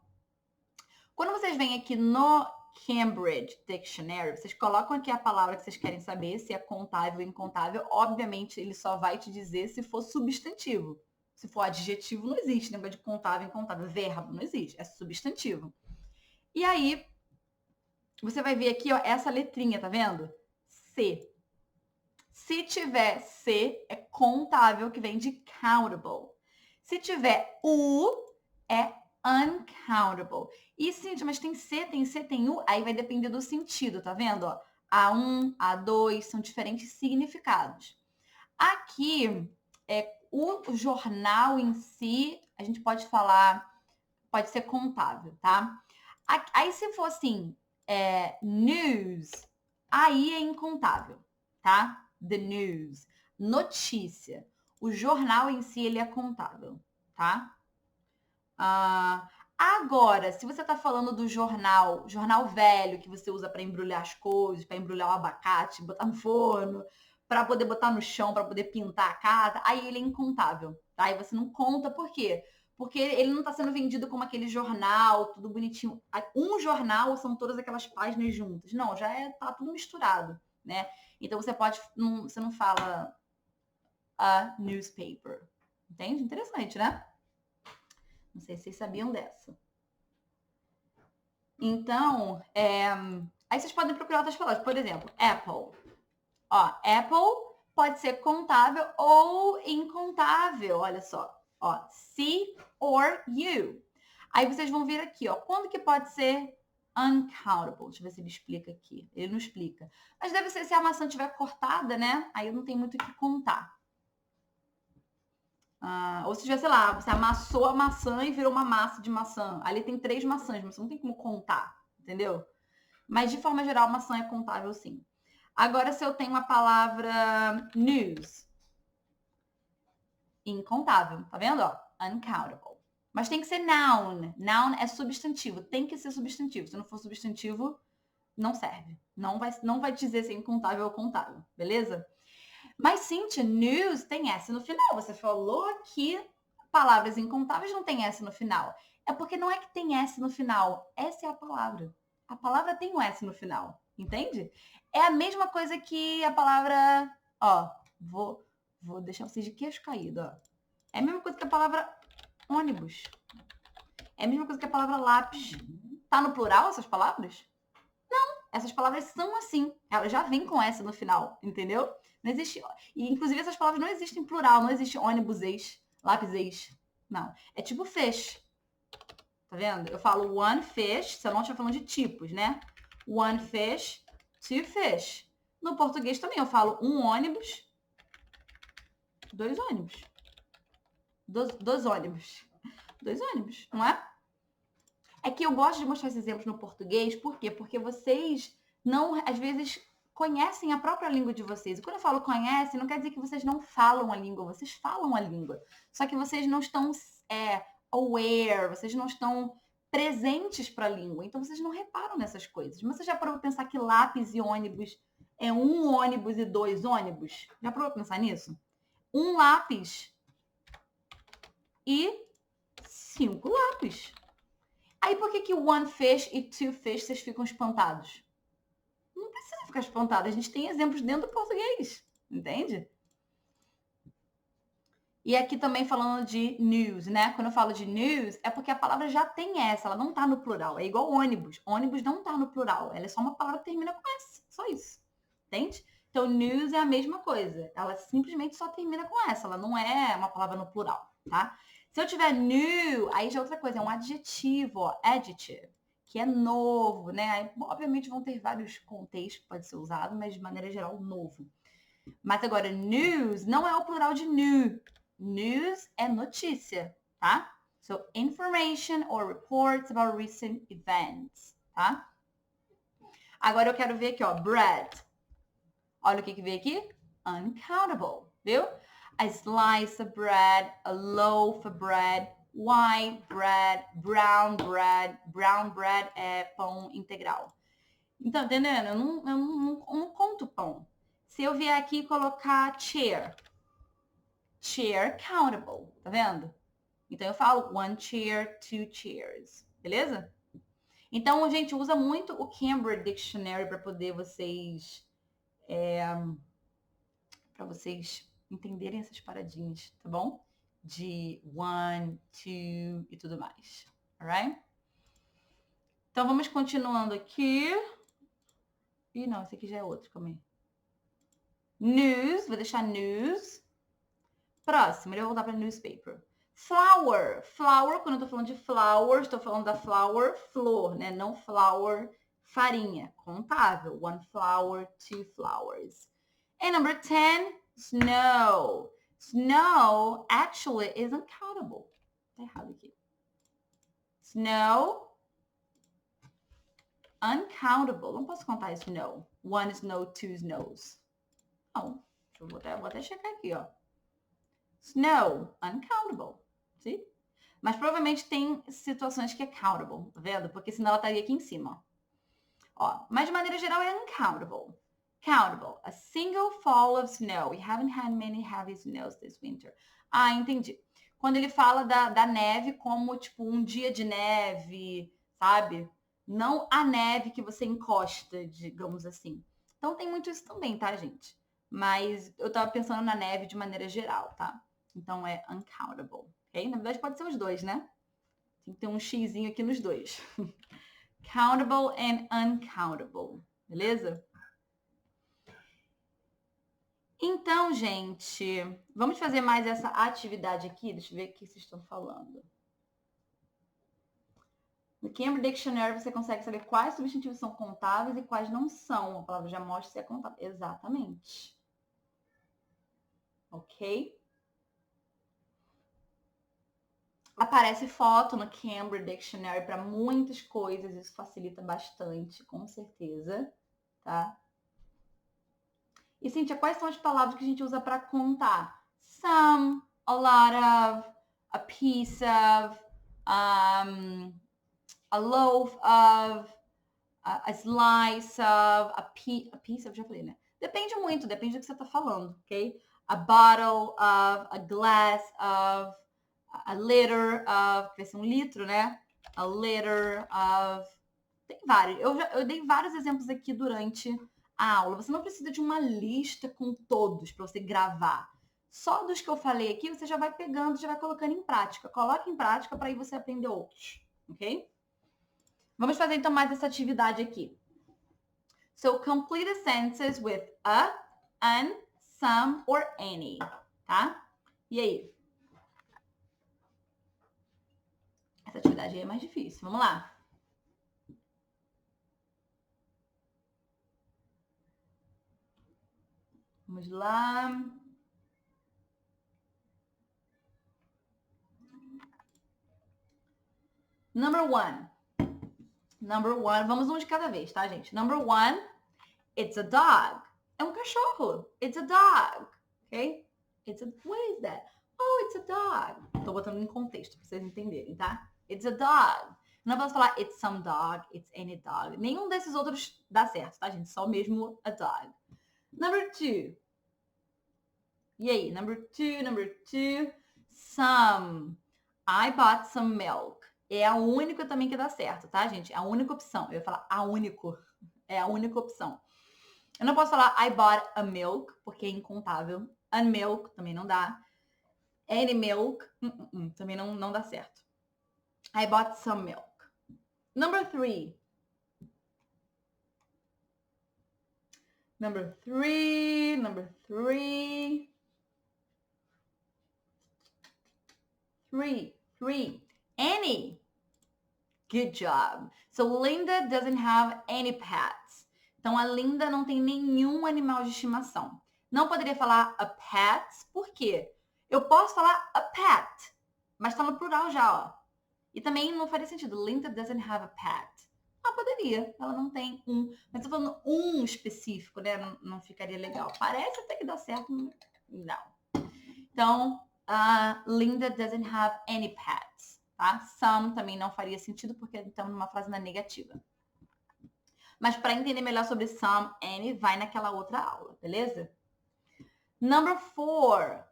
quando vocês vêm aqui no Cambridge Dictionary, vocês colocam aqui a palavra que vocês querem saber, se é contável ou incontável. Obviamente, ele só vai te dizer se for substantivo. Se for adjetivo, não existe negócio de contável, incontável. Verbo, não existe. É substantivo. E aí, você vai ver aqui, ó, essa letrinha, tá vendo? C. Se tiver C, é contável, que vem de countable. Se tiver U, é uncountable. E, gente, mas tem C, tem U, aí vai depender do sentido, tá vendo? Ó, A1, A2, são diferentes significados. Aqui, o jornal em si, a gente pode falar, pode ser contável, tá? Aí se for assim, news, aí é incontável, tá? The news. Notícia. O jornal em si, ele é contável, tá? Agora, se você está falando do jornal velho que você usa para embrulhar as coisas, para embrulhar o abacate, botar no forno, para poder botar no chão, para poder pintar a casa, aí ele é incontável, tá? Aí você não conta, por quê? Porque ele não está sendo vendido como aquele jornal, tudo bonitinho. Um jornal são todas aquelas páginas juntas. Não, tá tudo misturado, né? Então você você não fala a newspaper. Entende? Interessante, né? Não sei se vocês sabiam dessa. Então, aí vocês podem procurar outras palavras. Por exemplo, Apple. Ó, Apple pode ser contável ou incontável. Olha só. Ó, see or you. Aí vocês vão ver aqui, ó. Quando que pode ser uncountable? Deixa eu ver se ele explica aqui. Ele não explica. Mas deve ser se a maçã estiver cortada, né? Aí não tem muito o que contar. Ou se tiver, sei lá, você amassou a maçã e virou uma massa de maçã. Ali tem 3 maçãs, mas você não tem como contar, entendeu? Mas de forma geral, maçã é contável sim. Agora, se eu tenho a palavra news, incontável, tá vendo? Ó, uncountable. Mas tem que ser noun. Noun é substantivo, tem que ser substantivo. Se não for substantivo, não serve. Não vai dizer se é incontável ou contável, beleza? Mas, Cíntia, news tem S no final. Você falou que palavras incontáveis não tem S no final. É porque não é que tem S no final. Essa é a palavra. A palavra tem um S no final. Entende? É a mesma coisa que a palavra... Ó, vou deixar vocês de queixo caído, ó. É a mesma coisa que a palavra ônibus. É a mesma coisa que a palavra lápis. Tá no plural essas palavras? Essas palavras são assim. Elas já vêm com S no final, entendeu? Não existe... E, inclusive, essas palavras não existem em plural. Não existe ônibus-ex, lápis-ex. Não. É tipo fish. Tá vendo? Eu falo one fish, se eu não estiver falando de tipos, né? One fish, two fish. No português também eu falo um ônibus, 2 ônibus. Dois ônibus. 2 ônibus, não é? É que eu gosto de mostrar esses exemplos no português, por quê? Porque vocês não, às vezes, conhecem a própria língua de vocês. E quando eu falo conhecem, não quer dizer que vocês não falam a língua, vocês falam a língua. Só que vocês não estão aware, vocês não estão presentes para a língua. Então, vocês não reparam nessas coisas. Mas você já parou para pensar que lápis e ônibus é um ônibus e 2 ônibus? Já parou para pensar nisso? Um lápis e 5 lápis. Aí por que one fish e two fish vocês ficam espantados? Não precisa ficar espantado. A gente tem exemplos dentro do português. Entende? E aqui também falando de news, né? Quando eu falo de news, é porque a palavra já tem essa, ela não tá no plural. É igual ônibus. Ônibus não tá no plural. Ela é só uma palavra que termina com S. Só isso. Entende? Então, news é a mesma coisa. Ela simplesmente só termina com S. Ela não é uma palavra no plural, tá? Se eu tiver new, aí já é outra coisa, é um adjetivo, ó, adjective, que é novo, né? Aí, obviamente vão ter vários contextos que pode ser usado, mas de maneira geral, novo. Mas agora, news não é o plural de new. News é notícia, tá? So, information or reports about recent events, tá? Agora eu quero ver aqui, ó, bread. Olha o que veio aqui. Uncountable, viu? A slice of bread, a loaf of bread, white bread, brown bread. Brown bread é pão integral. Então, entendendo? Eu não conto pão. Se eu vier aqui e colocar chair, chair countable, tá vendo? Então, eu falo one chair, 2 chairs, beleza? Então, a gente usa muito o Cambridge Dictionary para poder vocês... para vocês entenderem essas paradinhas, tá bom? De one, two e tudo mais, alright? Então, vamos continuando aqui. Ih, não, esse aqui já é outro, calma aí. News, vou deixar news. Próximo, eu vou voltar para newspaper. Flower. Flour, quando eu tô falando de flower, estou falando da flour, flor, né? Não flour, farinha. Contável. One flower, 2 flowers. And number 10, snow. Snow actually is uncountable. Tá errado aqui. Snow, uncountable. Não posso contar isso, no. One snow, two snows. Não. Eu vou até checar aqui, ó. Snow, uncountable. Sim? Mas provavelmente tem situações que é countable, tá vendo? Porque senão ela estaria aqui em cima. Ó, mas de maneira geral é uncountable. Countable. A single fall of snow. We haven't had many heavy snows this winter. Ah, entendi. Quando ele fala da neve como, tipo, um dia de neve, sabe? Não a neve que você encosta, digamos assim. Então tem muito isso também, tá, gente? Mas eu tava pensando na neve de maneira geral, tá? Então é uncountable, ok? Na verdade pode ser os dois, né? Tem que ter um xizinho aqui nos dois. Countable and uncountable, beleza? Então, gente, vamos fazer mais essa atividade aqui. Deixa eu ver o que vocês estão falando. No Cambridge Dictionary você consegue saber quais substantivos são contáveis e quais não são. A palavra já mostra se é contável. Exatamente. Ok? Aparece foto no Cambridge Dictionary para muitas coisas. Isso facilita bastante, com certeza. Tá? E, Cíntia, quais são as palavras que a gente usa para contar? Some, a lot of, a piece of, a loaf of, a slice of, a piece of, já falei, né? Depende muito, depende do que você está falando, ok? A bottle of, a glass of, a liter of, que vai ser um litro, né? A liter of, tem vários. Eu dei vários exemplos aqui durante a aula. Você não precisa de uma lista com todos para você gravar. Só dos que eu falei aqui, você já vai pegando, já vai colocando em prática. Coloque em prática para aí você aprender outros, ok? Vamos fazer então mais essa atividade aqui. So, complete a sentence with a, an, some or any, tá? E aí? Essa atividade aí é mais difícil. Vamos lá. Vamos lá. Number one. Vamos um de cada vez, tá, gente? Number one, it's a dog. É um cachorro. It's a dog. Ok? What is that? Oh, it's a dog. Tô botando em contexto pra vocês entenderem, tá? It's a dog. Não posso falar it's some dog, it's any dog. Nenhum desses outros dá certo, tá, gente? Só mesmo a dog. Number two. E aí? Number two. Some. I bought some milk. É a única também que dá certo, tá, gente? É a única opção. Eu ia falar a único. É a única opção. Eu não posso falar I bought a milk, porque é incontável. A milk também não dá. Any milk, também não dá certo. I bought some milk. Number three. Three. Any. Good job. So, Linda doesn't have any pets. Então, a Linda não tem nenhum animal de estimação. Não poderia falar a pet, por quê? Eu posso falar a pet, mas tá no plural já, ó. E também não faria sentido. Linda doesn't have a pet. Ah, poderia. Ela não tem um. Mas tô falando um específico, né? Não ficaria legal. Parece até que dá certo. Não. Então, Linda doesn't have any pets. Tá? Some também não faria sentido porque estamos numa frase na negativa. Mas para entender melhor sobre some, any, vai naquela outra aula, beleza? Number four.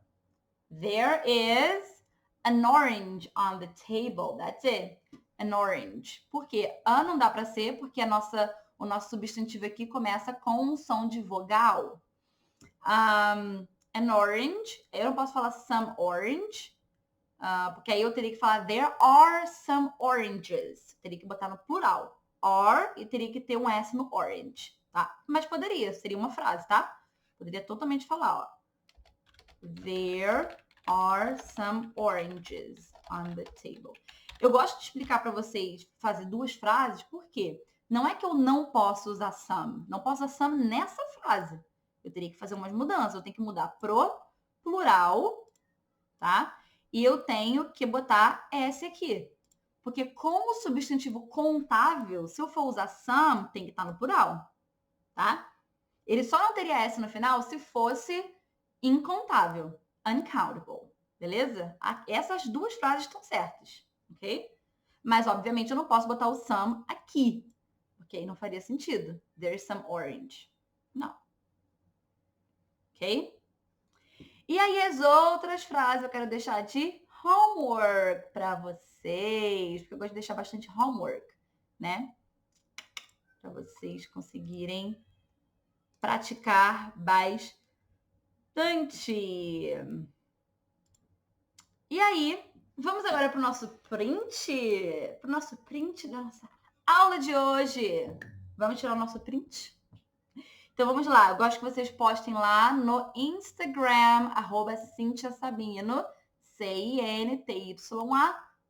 There is an orange on the table. That's it. An orange. Por quê? A não dá para ser porque o nosso substantivo aqui começa com um som de vogal. An orange. Eu não posso falar some orange. Porque aí eu teria que falar there are some oranges. Teria que botar no plural. Or e teria que ter um S no orange, tá? Mas poderia, seria uma frase, tá? Poderia totalmente falar, ó. There are some oranges on the table. Eu gosto de explicar para vocês fazer duas frases, porque não é que eu não posso usar some. Não posso usar some nessa frase. Eu teria que fazer umas mudanças. Eu tenho que mudar pro plural tá? E eu tenho que botar S aqui. Porque com o substantivo contável, se eu for usar some, tem que estar no plural, tá? Ele só não teria S no final se fosse incontável, uncountable, beleza? Essas duas frases estão certas, ok? Mas, obviamente, eu não posso botar o some aqui, ok? Não faria sentido. There's some orange. Não. Ok? E aí, as outras frases eu quero deixar de homework para vocês, porque eu gosto de deixar bastante homework, né? Para vocês conseguirem praticar bastante. E aí, vamos agora para o nosso print da nossa aula de hoje. Vamos tirar o nosso print? Então vamos lá, eu gosto que vocês postem lá no Instagram, @CintiaSabino, CINTYA,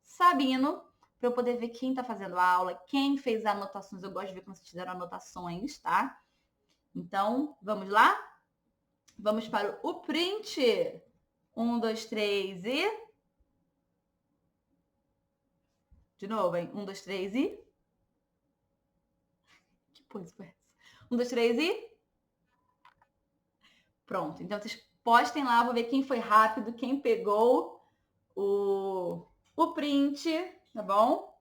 Sabino, para eu poder ver quem está fazendo a aula, quem fez anotações. Eu gosto de ver como vocês fizeram anotações, tá? Então, vamos lá? Vamos para o print. 1, 2, 3 e... De novo, hein? 1, 2, 3 e... Que pose foi essa? 1, 2, 3 e... Pronto. Então, vocês postem lá, vou ver quem foi rápido, quem pegou o print, tá bom?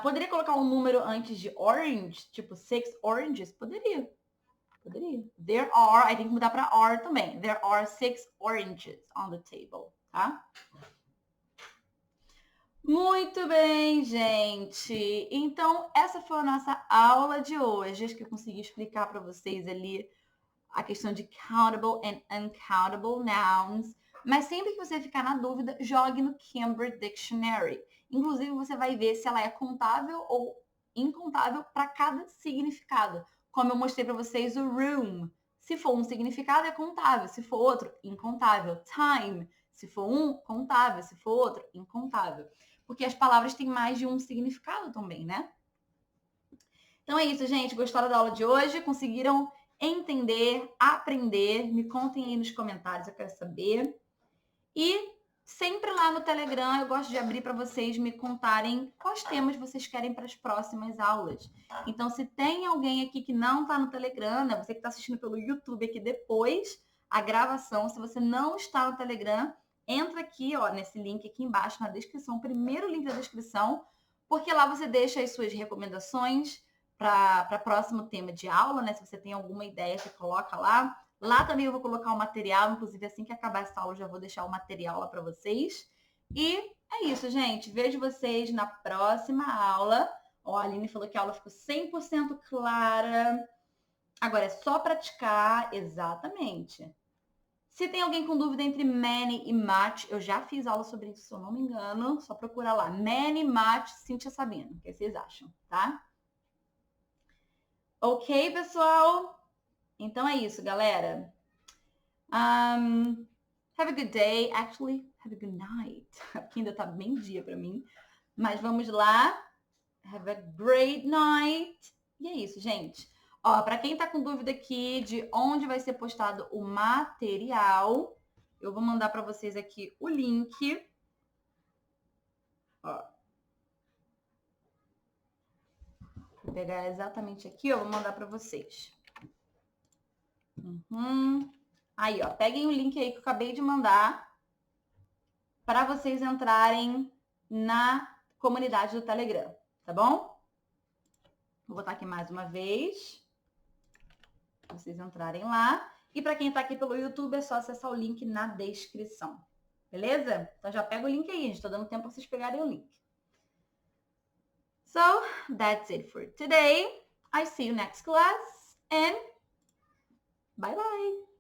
Poderia colocar um número antes de orange, tipo 6 oranges? Poderia. There are, aí tem que mudar para are também. There are 6 oranges on the table, tá? Muito bem, gente. Então, essa foi a nossa aula de hoje. Acho que eu consegui explicar para vocês ali a questão de countable and uncountable nouns. Mas sempre que você ficar na dúvida, jogue no Cambridge Dictionary. Inclusive, você vai ver se ela é contável ou incontável para cada significado. Como eu mostrei para vocês o room. Se for um significado, é contável. Se for outro, incontável. Time. Se for um, contável. Se for outro, incontável. Porque as palavras têm mais de um significado também, né? Então é isso, gente. Gostaram da aula de hoje? Conseguiram entender, aprender? Me contem aí nos comentários, eu quero saber. E sempre lá no Telegram eu gosto de abrir para vocês me contarem quais temas vocês querem para as próximas aulas. Então, se tem alguém aqui que não está no Telegram, né? Você que está assistindo pelo YouTube aqui depois, a gravação, se você não está no Telegram, entra aqui, ó, nesse link aqui embaixo na descrição, o primeiro link da descrição, porque lá você deixa as suas recomendações para próximo tema de aula, né? Se você tem alguma ideia, você coloca lá. Lá também eu vou colocar o material, inclusive assim que acabar essa aula eu já vou deixar o material lá para vocês. E é isso, gente. Vejo vocês na próxima aula. Ó, a Aline falou que a aula ficou 100% clara. Agora é só praticar, exatamente. Se tem alguém com dúvida entre many e much, eu já fiz aula sobre isso, se eu não me engano. Só procura lá. Many, much, Cintia Sabino. O que vocês acham, tá? Ok, pessoal? Então é isso, galera. Have a good day. Actually, have a good night. Porque ainda tá bem dia pra mim. Mas vamos lá. Have a great night. E é isso, gente. Ó, pra quem tá com dúvida aqui de onde vai ser postado o material, eu vou mandar pra vocês aqui o link. Ó. Vou pegar exatamente aqui, ó. Vou mandar pra vocês. Aí, ó. Peguem o link aí que eu acabei de mandar para vocês entrarem na comunidade do Telegram, tá bom? Vou botar aqui mais uma vez, para vocês entrarem lá. E para quem está aqui pelo YouTube, é só acessar o link na descrição, beleza? Então já pega o link aí, gente. Estou dando tempo para vocês pegarem o link. So, that's it for today. I see you next class and bye bye!